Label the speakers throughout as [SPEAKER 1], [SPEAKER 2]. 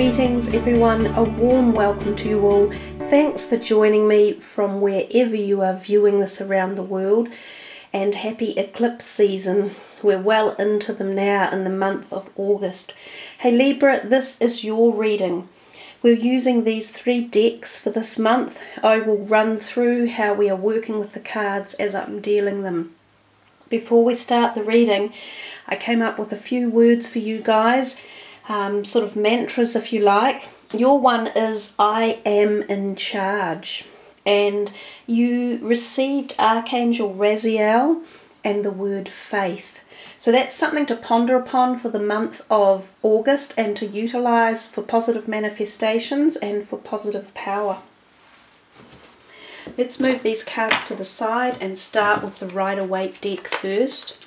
[SPEAKER 1] Greetings everyone, a warm welcome to you all. Thanks for joining me from wherever you are viewing this around the world, and happy eclipse season. We're well into them now in the month of August. Hey Libra, this is your reading. We're using these 3 decks for this month. I will run through how we are working with the cards as I'm dealing them. Before we start the reading, I came up with a few words for you guys, sort of mantras if you like. Your one is I am in charge, and you received Archangel Raziel and the word faith. So that's something to ponder upon for the month of August and to utilize for positive manifestations and for positive power. Let's move these cards to the side and start with the Rider-Waite deck first.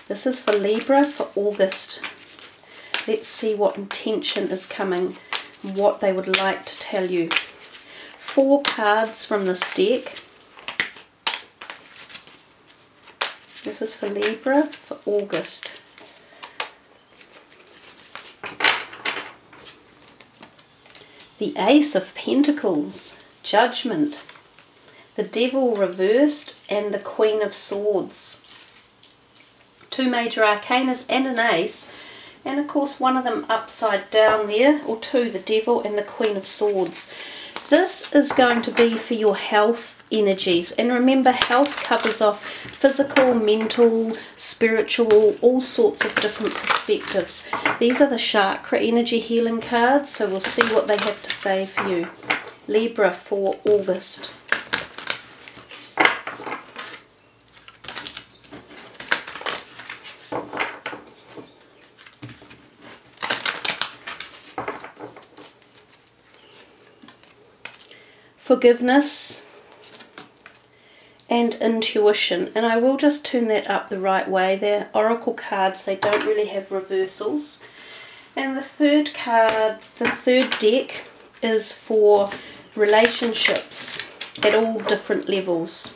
[SPEAKER 1] This is for Libra for August. Let's see what intention is coming, what they would like to tell you. 4 cards from this deck. This is for Libra for August. The Ace of Pentacles, Judgment, the Devil reversed, and the Queen of Swords. 2 major arcanas and an ace, and of course one of them upside down there, or 2, the Devil and the Queen of Swords. This is going to be for your health energies, and remember, health covers off physical, mental, spiritual, all sorts of different perspectives. These are the chakra energy healing cards, so we'll see what they have to say for you. Libra for August. Forgiveness and intuition, and I will just turn that up the right way. They're oracle cards, they don't really have reversals. And the third card, the third deck, is for relationships at all different levels.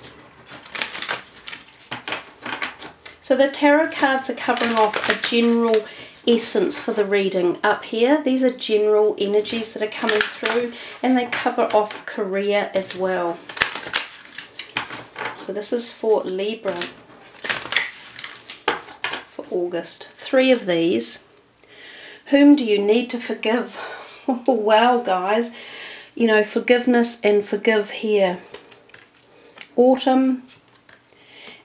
[SPEAKER 1] So the tarot cards are covering off a general essence for the reading up here. These are general energies that are coming through, and they cover off career as well. So this is for Libra for August. 3 of these. Whom do you need to forgive? Oh, wow, guys. You know, forgiveness and forgive here. Autumn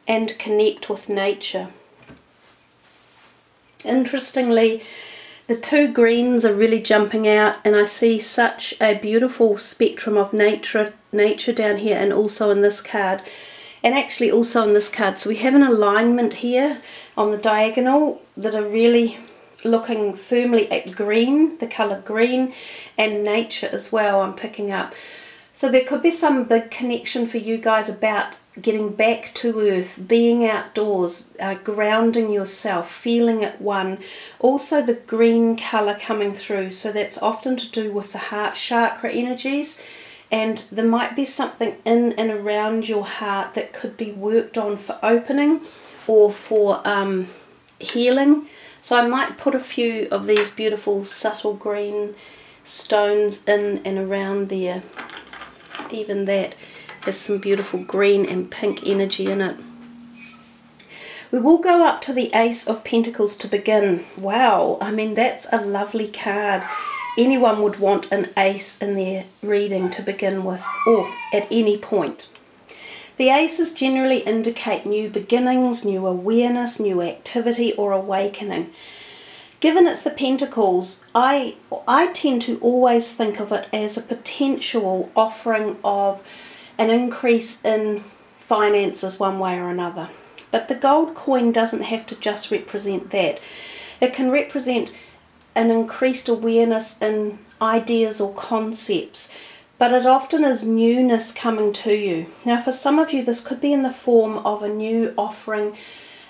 [SPEAKER 1] and connect with nature. Interestingly, the 2 greens are really jumping out, and I see such a beautiful spectrum of nature down here, and also in this card, and actually also in this card. So we have an alignment here on the diagonal that are really looking firmly at green, the colour green, and nature as well, I'm picking up. So there could be some big connection for you guys about getting back to earth, being outdoors, grounding yourself, feeling at one. Also the green colour coming through, so that's often to do with the heart chakra energies, and there might be something in and around your heart that could be worked on for opening or for healing. So I might put a few of these beautiful subtle green stones in and around there. Even that has some beautiful green and pink energy in it. We will go up to the Ace of Pentacles to begin. Wow, I mean, that's a lovely card. Anyone would want an ace in their reading to begin with, or at any point. The aces generally indicate new beginnings, new awareness, new activity, or awakening. Given it's the Pentacles, I tend to always think of it as a potential offering of an increase in finances one way or another. But the gold coin doesn't have to just represent that. It can represent an increased awareness in ideas or concepts, but it often is newness coming to you. Now for some of you, this could be in the form of a new offering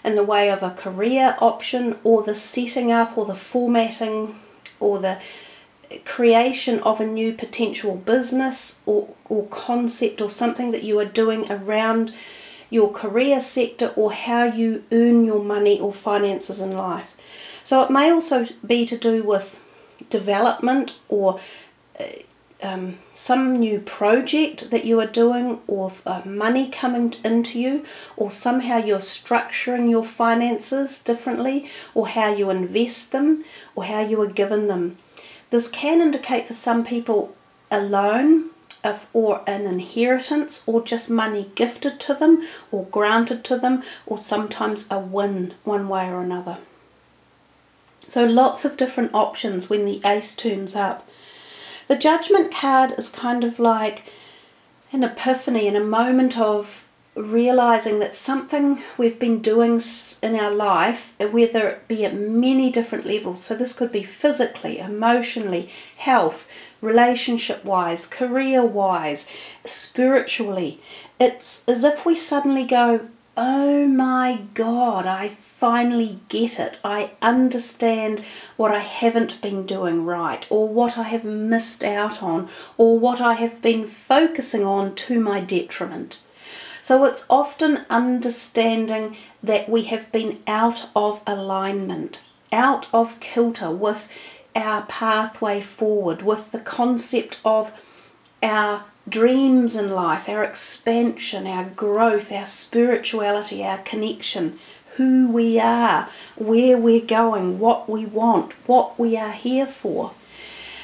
[SPEAKER 1] in the way of a career option, or the setting up, or the formatting, or the creation of a new potential business or concept, or something that you are doing around your career sector or how you earn your money or finances in life. So it may also be to do with development, or some new project that you are doing, or money coming into you, or somehow you're structuring your finances differently, or how you invest them, or how you are given them. This can indicate for some people a loan, or an inheritance, or just money gifted to them or granted to them, or sometimes a win one way or another. So lots of different options when the Ace turns up. The Judgment card is kind of like an epiphany and a moment of realizing that something we've been doing in our life, whether it be at many different levels, so this could be physically, emotionally, health, relationship-wise, career-wise, spiritually. It's as if we suddenly go, oh my God, I finally get it. I understand what I haven't been doing right, or what I have missed out on, or what I have been focusing on to my detriment. So it's often understanding that we have been out of alignment, out of kilter with our pathway forward, with the concept of our dreams in life, our expansion, our growth, our spirituality, our connection, who we are, where we're going, what we want, what we are here for.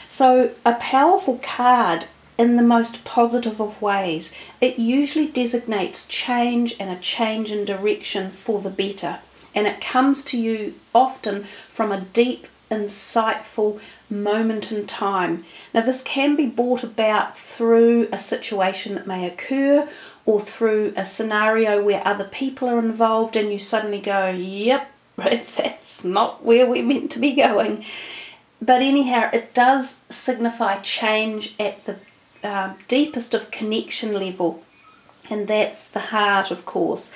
[SPEAKER 1] So a powerful card in the most positive of ways. It usually designates change, and a change in direction for the better. And it comes to you often from a deep, insightful moment in time. Now this can be brought about through a situation that may occur, or through a scenario where other people are involved and you suddenly go, yep, that's not where we're meant to be going. But anyhow, it does signify change at the deepest of connection level, and that's the heart, of course.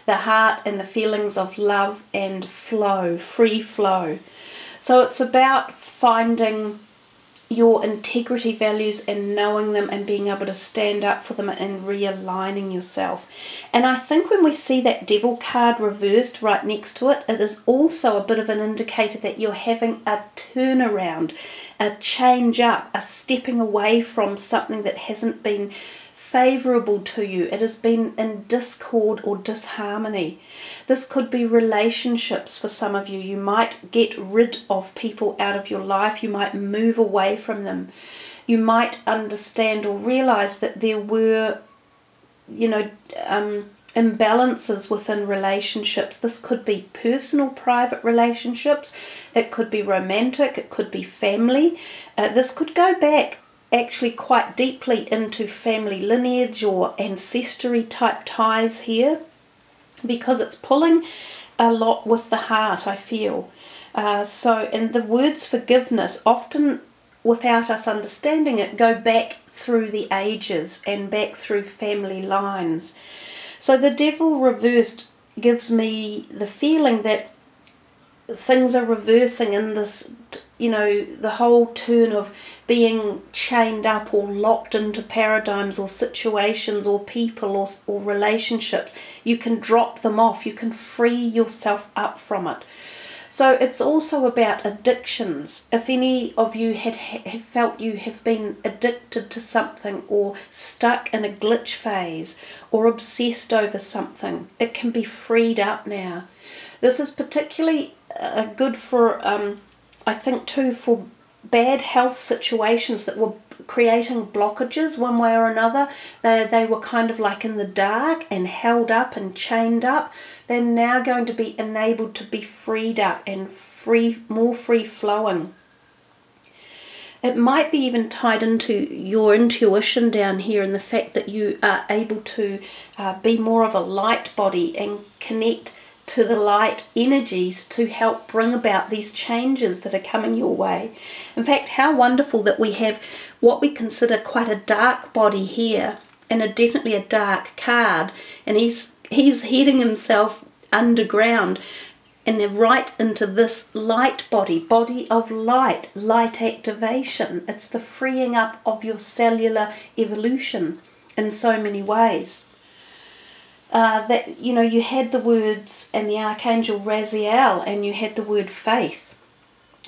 [SPEAKER 1] The heart and the feelings of love and flow, free flow. So it's about finding your integrity values and knowing them and being able to stand up for them and realigning yourself. And I think when we see that Devil card reversed right next to it, it is also a bit of an indicator that you're having a turnaround, a change up, a stepping away from something that hasn't been favourable to you. It has been in discord or disharmony. This could be relationships for some of you. You might get rid of people out of your life. You might move away from them. You might understand or realise that there were, imbalances within relationships. This could be personal, private relationships. It could be romantic. It could be family. This could go back actually quite deeply into family lineage or ancestry type ties here, because it's pulling a lot with the heart, I feel. And the words forgiveness, often without us understanding it, go back through the ages and back through family lines. So the Devil reversed gives me the feeling that things are reversing in this, the whole turn of being chained up or locked into paradigms or situations or people or relationships. You can drop them off. You can free yourself up from it. So it's also about addictions. If any of you have felt you have been addicted to something, or stuck in a glitch phase, or obsessed over something, it can be freed up now. This is particularly good for, I think too, for bad health situations that were creating blockages one way or another. They were kind of like in the dark and held up and chained up. They're now going to be enabled to be freed up and more free flowing. It might be even tied into your intuition down here, and the fact that you are able to be more of a light body and connect to the light energies to help bring about these changes that are coming your way. In fact, how wonderful that we have what we consider quite a dark body here, and definitely a dark card, and he's heading himself underground and right into this light body of light activation. It's the freeing up of your cellular evolution in so many ways. You had the words and the Archangel Raziel, and you had the word faith.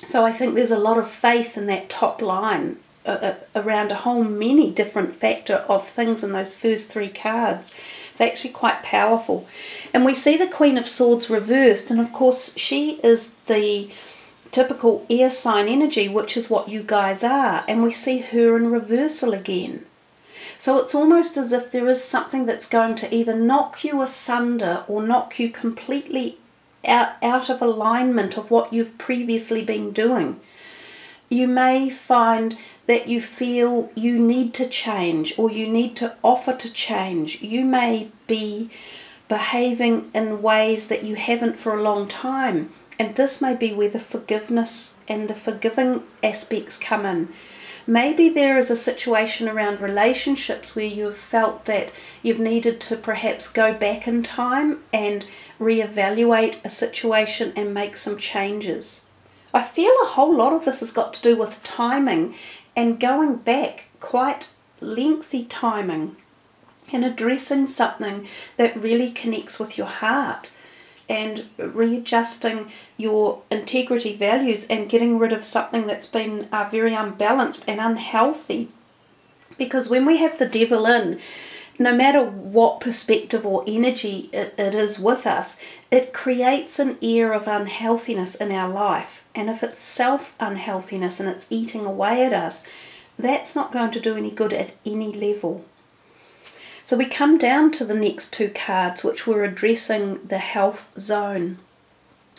[SPEAKER 1] So I think there's a lot of faith in that top line around a whole many different factor of things in those first 3 cards. It's actually quite powerful. And we see the Queen of Swords reversed, and of course she is the typical air sign energy, which is what you guys are, and we see her in reversal again. So it's almost as if there is something that's going to either knock you asunder or knock you completely out of alignment of what you've previously been doing. You may find that you feel you need to change, or you need to offer to change. You may be behaving in ways that you haven't for a long time, and this may be where the forgiveness and the forgiving aspects come in. Maybe there is a situation around relationships where you've felt that you've needed to perhaps go back in time and reevaluate a situation and make some changes. I feel a whole lot of this has got to do with timing and going back, quite lengthy timing, and addressing something that really connects with your heart, and readjusting your integrity values and getting rid of something that's been very unbalanced and unhealthy. Because when we have the devil in, no matter what perspective or energy it is with us, it creates an air of unhealthiness in our life. And if it's self-unhealthiness and it's eating away at us, that's not going to do any good at any level. So we come down to the next 2 cards, which we're addressing the health zone.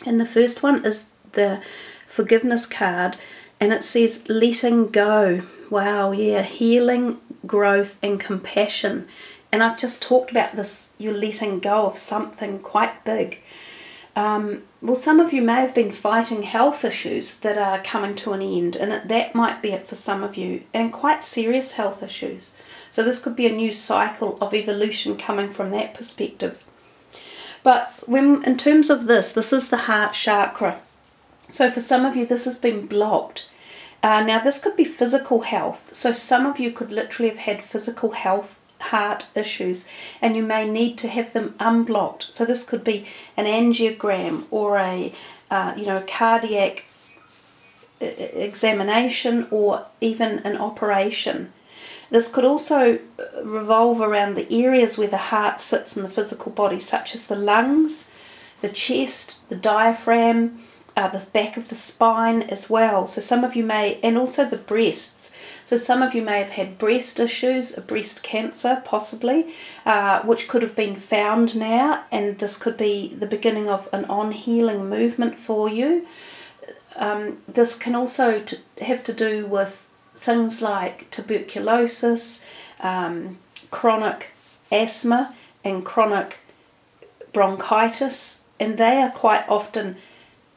[SPEAKER 1] And the first one is the forgiveness card, and it says letting go. Wow, yeah, healing, growth and compassion. And I've just talked about this, you're letting go of something quite big. Well, some of you may have been fighting health issues that are coming to an end, and that might be it for some of you, and quite serious health issues. So this could be a new cycle of evolution coming from that perspective. But when, in terms of this is the heart chakra. So for some of you, this has been blocked. Now this could be physical health. So some of you could literally have had physical health, heart issues, and you may need to have them unblocked. So this could be an angiogram or a cardiac examination, or even an operation. This could also revolve around the areas where the heart sits in the physical body, such as the lungs, the chest, the diaphragm, the back of the spine as well. So some of you may, and also the breasts. So some of you may have had breast issues, a breast cancer possibly, which could have been found now, and this could be the beginning of an on-healing movement for you. This can also have to do with things like tuberculosis, chronic asthma and chronic bronchitis, and they are quite often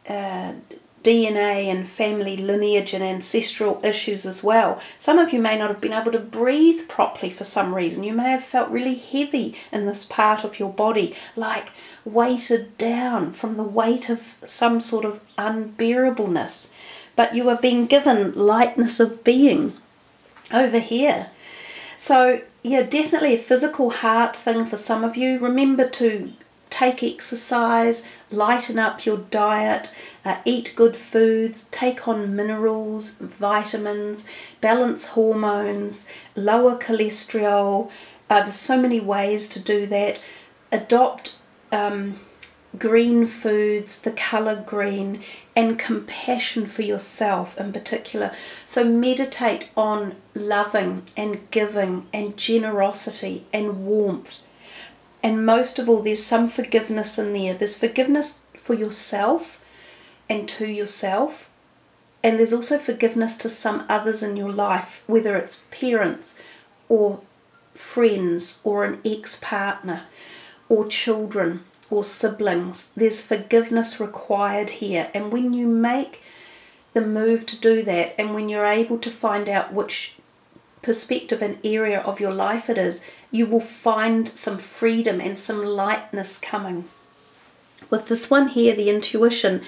[SPEAKER 1] DNA and family lineage and ancestral issues as well. Some of you may not have been able to breathe properly for some reason. You may have felt really heavy in this part of your body, like weighted down from the weight of some sort of unbearableness. But you are being given lightness of being over here. So yeah, definitely a physical heart thing for some of you. Remember to take exercise, lighten up your diet, eat good foods, take on minerals, vitamins, balance hormones, lower cholesterol. There's so many ways to do that. Adopt green foods, the colour green, and compassion for yourself in particular. So meditate on loving and giving and generosity and warmth. And most of all, there's some forgiveness in there. There's forgiveness for yourself and to yourself. And there's also forgiveness to some others in your life, whether it's parents or friends or an ex-partner or children or siblings. There's forgiveness required here. And when you make the move to do that, and when you're able to find out which perspective and area of your life it is, you will find some freedom and some lightness coming. With this one here, the intuition,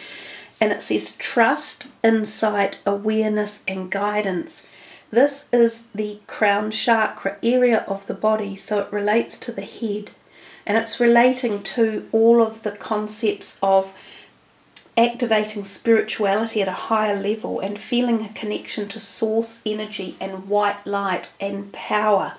[SPEAKER 1] and it says trust, insight, awareness and guidance. This is the crown chakra area of the body, so it relates to the head, and it's relating to all of the concepts of activating spirituality at a higher level and feeling a connection to source energy and white light and power.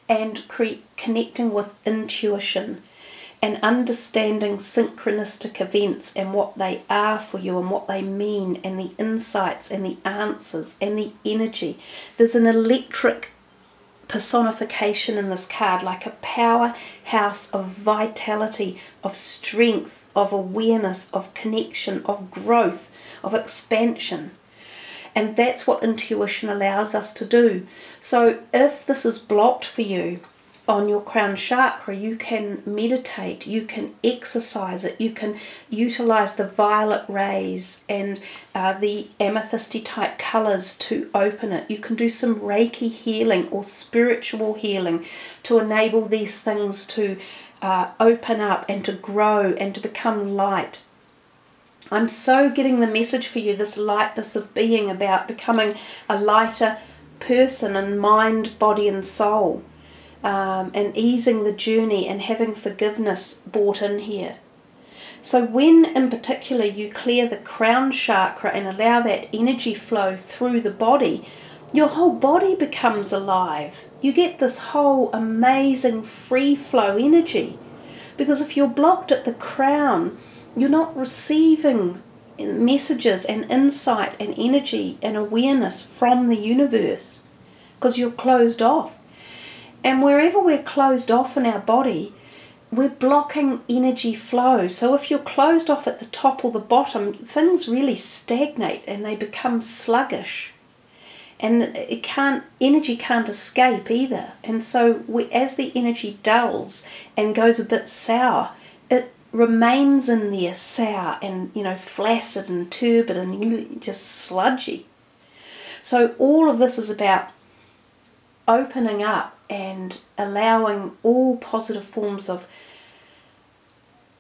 [SPEAKER 1] And connecting with intuition and understanding synchronistic events and what they are for you and what they mean, and the insights and the answers and the energy. There's an electric personification in this card, like a powerhouse of vitality, of strength, of awareness, of connection, of growth, of expansion. And that's what intuition allows us to do. So if this is blocked for you on your crown chakra, you can meditate, you can exercise it, you can utilize the violet rays and the amethysty type colors to open it. You can do some Reiki healing or spiritual healing to enable these things to open up and to grow and to become light. I'm so getting the message for you, this lightness of being, about becoming a lighter person in mind, body and soul, and easing the journey and having forgiveness brought in here. So when in particular you clear the crown chakra and allow that energy flow through the body, your whole body becomes alive. You get this whole amazing free flow energy. Because if you're blocked at the crown, you're not receiving messages and insight and energy and awareness from the universe because you're closed off. And wherever we're closed off in our body, we're blocking energy flow. So if you're closed off at the top or the bottom, things really stagnate and they become sluggish. And energy can't escape either. And so as the energy dulls and goes a bit sour, it remains in there sour and, flaccid and turbid and just sludgy. So all of this is about opening up and allowing all positive forms of,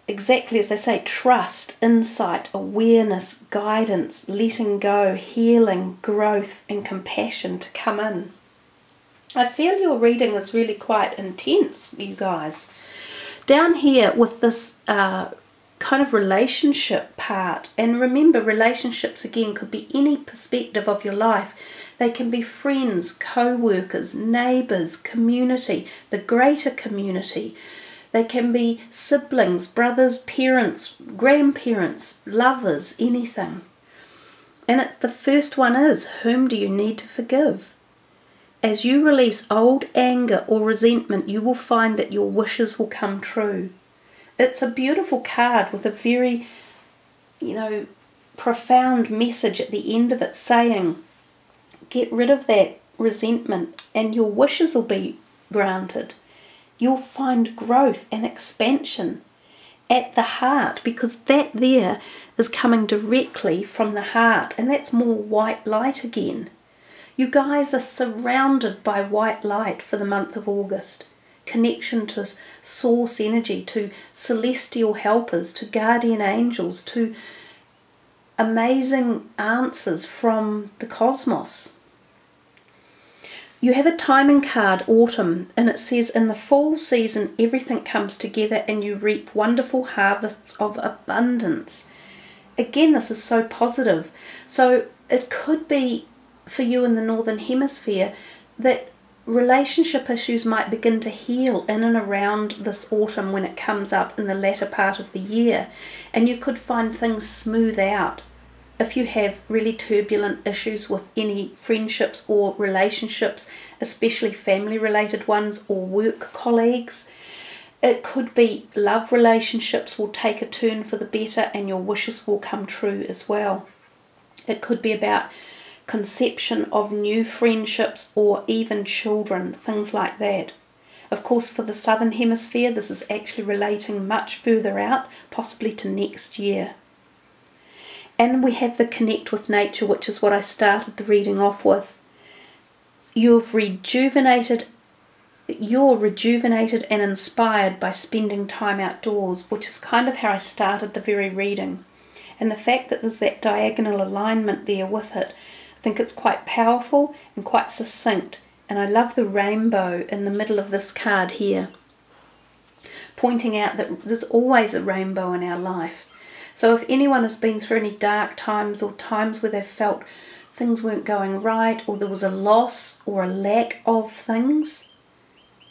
[SPEAKER 1] exactly as they say, trust, insight, awareness, guidance, letting go, healing, growth and compassion to come in. I feel your reading is really quite intense, you guys. Down here with this kind of relationship part, and remember, relationships again could be any perspective of your life. They can be friends, co-workers, neighbours, community, the greater community. They can be siblings, brothers, parents, grandparents, lovers, anything. And the first one is, whom do you need to forgive? As you release old anger or resentment, you will find that your wishes will come true. It's a beautiful card with a very, profound message at the end of it saying, get rid of that resentment and your wishes will be granted. You'll find growth and expansion at the heart, because that there is coming directly from the heart, and that's more white light again. You guys are surrounded by white light for the month of August. Connection to source energy, to celestial helpers, to guardian angels, to amazing answers from the cosmos. You have a timing card, autumn, and it says, in the fall season everything comes together and you reap wonderful harvests of abundance. Again, this is so positive. So it could be for you in the Northern Hemisphere that relationship issues might begin to heal in and around this autumn when it comes up in the latter part of the year, and you could find things smooth out. If you have really turbulent issues with any friendships or relationships, especially family related ones or work colleagues, it could be love relationships will take a turn for the better and your wishes will come true as well. It could be about conception of new friendships or even children, things like that. Of course, for the Southern Hemisphere, this is actually relating much further out, possibly to next year. And we have the connect with nature, which is what I started the reading off with. You're rejuvenated and inspired by spending time outdoors, which is kind of how I started the very reading. And the fact that there's that diagonal alignment there with it, I think it's quite powerful and quite succinct. And I love the rainbow in the middle of this card here, pointing out that there's always a rainbow in our life. So if anyone has been through any dark times or times where they've felt things weren't going right, or there was a loss or a lack of things,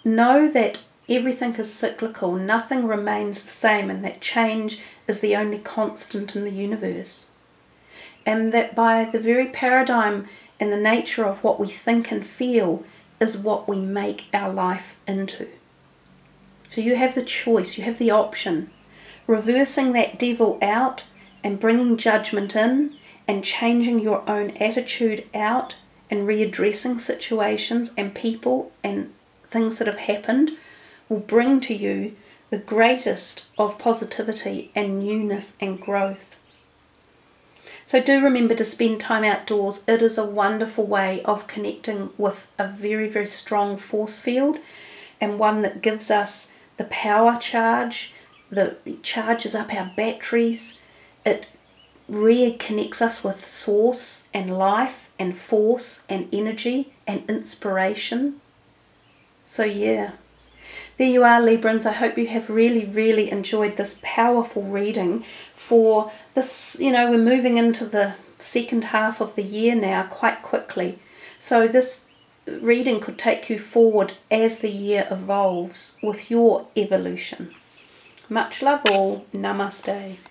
[SPEAKER 1] know that everything is cyclical, nothing remains the same, and that change is the only constant in the universe. And that by the very paradigm and the nature of what we think and feel is what we make our life into. So you have the choice, you have the option. Reversing that devil out and bringing judgment in and changing your own attitude out and readdressing situations and people and things that have happened will bring to you the greatest of positivity and newness and growth. So do remember to spend time outdoors. It is a wonderful way of connecting with a very, very strong force field, and one that gives us the power charge, that charges up our batteries. It reconnects us with source and life and force and energy and inspiration. So yeah, there you are, Librans. I hope you have really, really enjoyed this powerful reading for this. You know, we're moving into the second half of the year now quite quickly. So this reading could take you forward as the year evolves with your evolution. Much love all. Namaste.